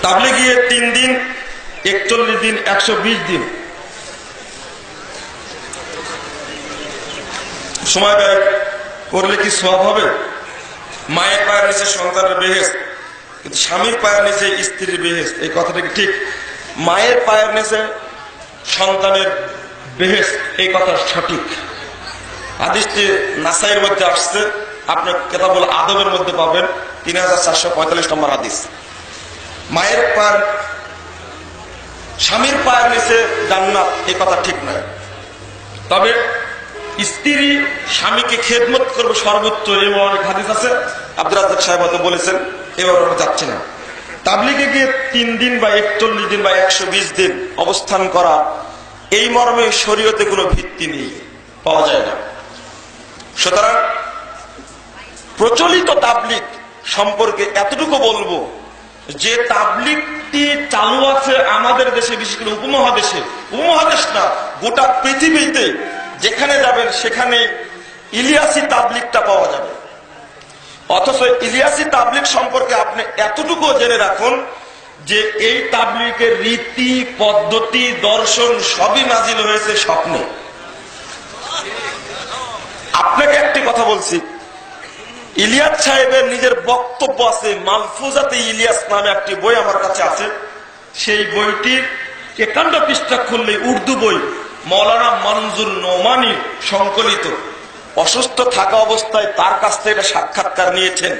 তাবলীগিয়ে 3 দিন, 41 দিন, 120 দিন সময় ব্যয় করলে কি সওয়াব হবে? মায়ের পায়ের নিচে সন্তানের বেহেশত, কিন্তু স্বামীর পায়ের নিচে স্ত্রীর বেহেশত, এই কথাটা কি ঠিক? মায়ের পায়ের নিচে সন্তানের বেহেশত, এই কথা সঠিক। হাদিসটি নাসাইয়ের মধ্যে আসছে, আপনি কিতাবুল আদবের মধ্যে পাবেন, 3445 নম্বর হাদিস। মায়ের পায়ের স্বামীর পায়ের নিচে জান্নাত, এই কথা ঠিক নয়। তবে স্ত্রী স্বামীকে খেদমত করবে সর্বোচ্চ, এবং অনেক হাদিস আছে, আব্দুর রাজ্জাক সাহেব হয়তো বলেছেন, এবার আমরা যাচ্ছি না। তাবলীগে গিয়ে 3 দিন বা 41 দিন বা 120 দিন অবস্থান করা, এই মর্মে শরীয়তে কোনো ভিত্তি নেই, পাওয়া যায় না। সুতরাং প্রচলিত তাবলীগ সম্পর্কে এতটুকু বলবো যে তাবলীগটি চালু আছে আমাদের দেশে, বিশেষ করে উপমহাদেশে, উপমহাদেশ না গোটা পৃথিবীতে যেখানে যাবেন সেখানে ইলিয়াসি তাবলীগটা পাওয়া যাবে। অথচ ইলিয়াসি তাবলীগ সম্পর্কে আপনি এতটুকু জেনে রাখুন যে এই তাবলীগের রীতি, পদ্ধতি, দর্শন সবই নাজিল হয়েছে স্বপ্নে। আপনাকে একটি কথা বলছি, ইলিয়াস সাহেবের নিজের বক্তব্য আছে, মালফুজাতে ইলিয়াস নামে একটি বই আমার কাছে আছে। সেই বইটির 51 পৃষ্ঠা খুললে উর্দু বই, মৌলানা মনজুর নোমানী সংকলিত, অসুস্থ থাকা অবস্থায় তার কাছ থেকে এটা সাক্ষাৎকার নিয়েছেন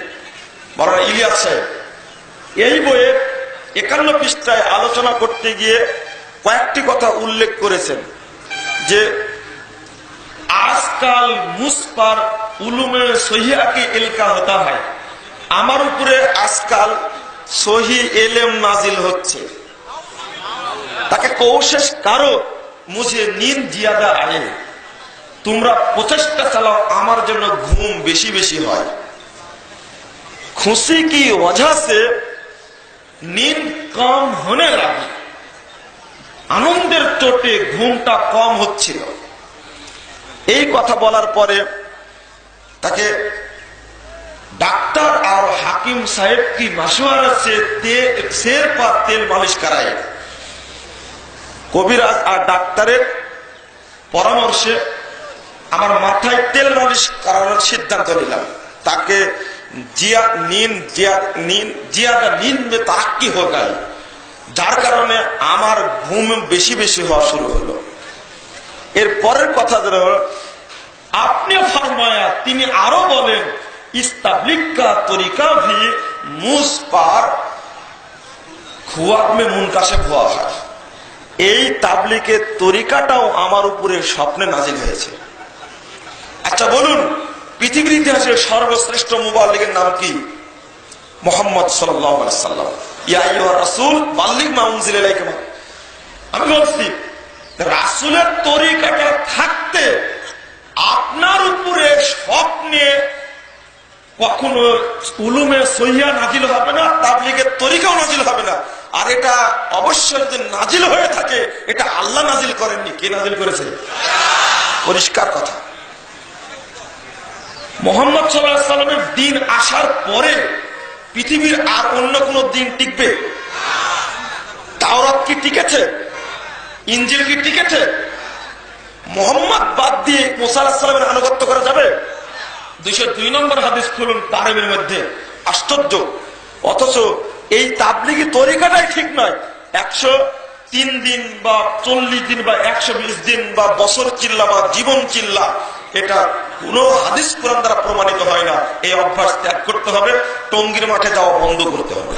মৌলানা ইলিয়াস সাহেব। এই বইয়ের 51 পৃষ্ঠায় আলোচনা করতে গিয়ে কয়েকটি কথা উল্লেখ করেছেন যে আজকাল মুসপার উলুমে সহিয়া কি ইলকা হতা হয়, আমার উপরে আজকাল সহি এলেম নাজিল হচ্ছে। তাকে কোশিশ করো মুঝে নীंद জিয়াদা আয়ে, তোমরা প্রচেষ্টা চালাও আমার জন্য ঘুম বেশি বেশি হয়। খুশি কি वजह से नींद कम होने लगी, আনন্দের চোটে ঘুমটা কম হচ্ছিল। এই কথা বলার পরে তাকে डॉक्टर और हाकिम साहब की मशवरा से सिर पर तेल मालिश कराए। কবিরাজ আর ডাক্তারের পরামর্শে আমার মাথায় তেল মালিশ করানোর সিদ্ধান্ত নিলাম। তাকে জিয়াদা নীंद में तरक्की हो गई, যার কারণে আমার ঘুম বেশি বেশি হওয়া শুরু হলো। এর পরের কথা হলো আপনি ফরমায়া, তিনি আরো বলেন इस तबलीग का तरीका भी मुझ पर ख्वाब में मुनकाशिफ हुआ है। এই তাবলীগের তরিকাটাও আমার উপরে স্বপ্নে নাজিল হয়েছে। আচ্ছা বলুন, পৃথিবীর ইতিহাসের সর্বশ্রেষ্ঠ মুবাল্লিগের নাম কি? মুহাম্মদ সাল্লাল্লাহু আলাইহি ওয়াসাল্লাম। ইয়া আইয়ুহার রাসূল বাল্লিগ মা উনজিলা ইলাইকা। আমি বলছি রাসূলের তরিকাটা থাকতে আপনার উপরে স্বপ্নে কখনো উলুমে সহিয়া নাজিল হবে না, তাবলীগের তরিকাও নাজিল হবে না। আর এটা অবশ্যই যদি নাজিল হয়ে থাকে এটা আল্লাহ নাজিল করেননি, কে নাজিল করেছে? পরিষ্কার কথা। মুহাম্মদ সাল্লাল্লাহু আলাইহি ওয়াসাল্লামের দিন আসার পরে পৃথিবীর আর অন্য কোন দিন টিকবে? তাওরাত কি টিকেছে? ইনজিল কি টিকেছে? মুহাম্মদ বাদ দিয়ে মুসা আলাইহিস সালামের আনুগত্য করা যাবে? 202 নম্বর হাদিস খুলুন তারবির মধ্যে, আশ্চর্য। অথচ এই তাবলীগী তরিকাটাই ঠিক নয়। 103 দিন বা 40 দিন বা 120 দিন বা বছর চিল্লা বা জীবন চিল্লা, এটা কোন হাদিস কোরআন দ্বারা প্রমাণিত হয় না। এই অভ্যাস ত্যাগ করতে হবে, টঙ্গীর মাঠে যাওয়া বন্ধ করতে হবে।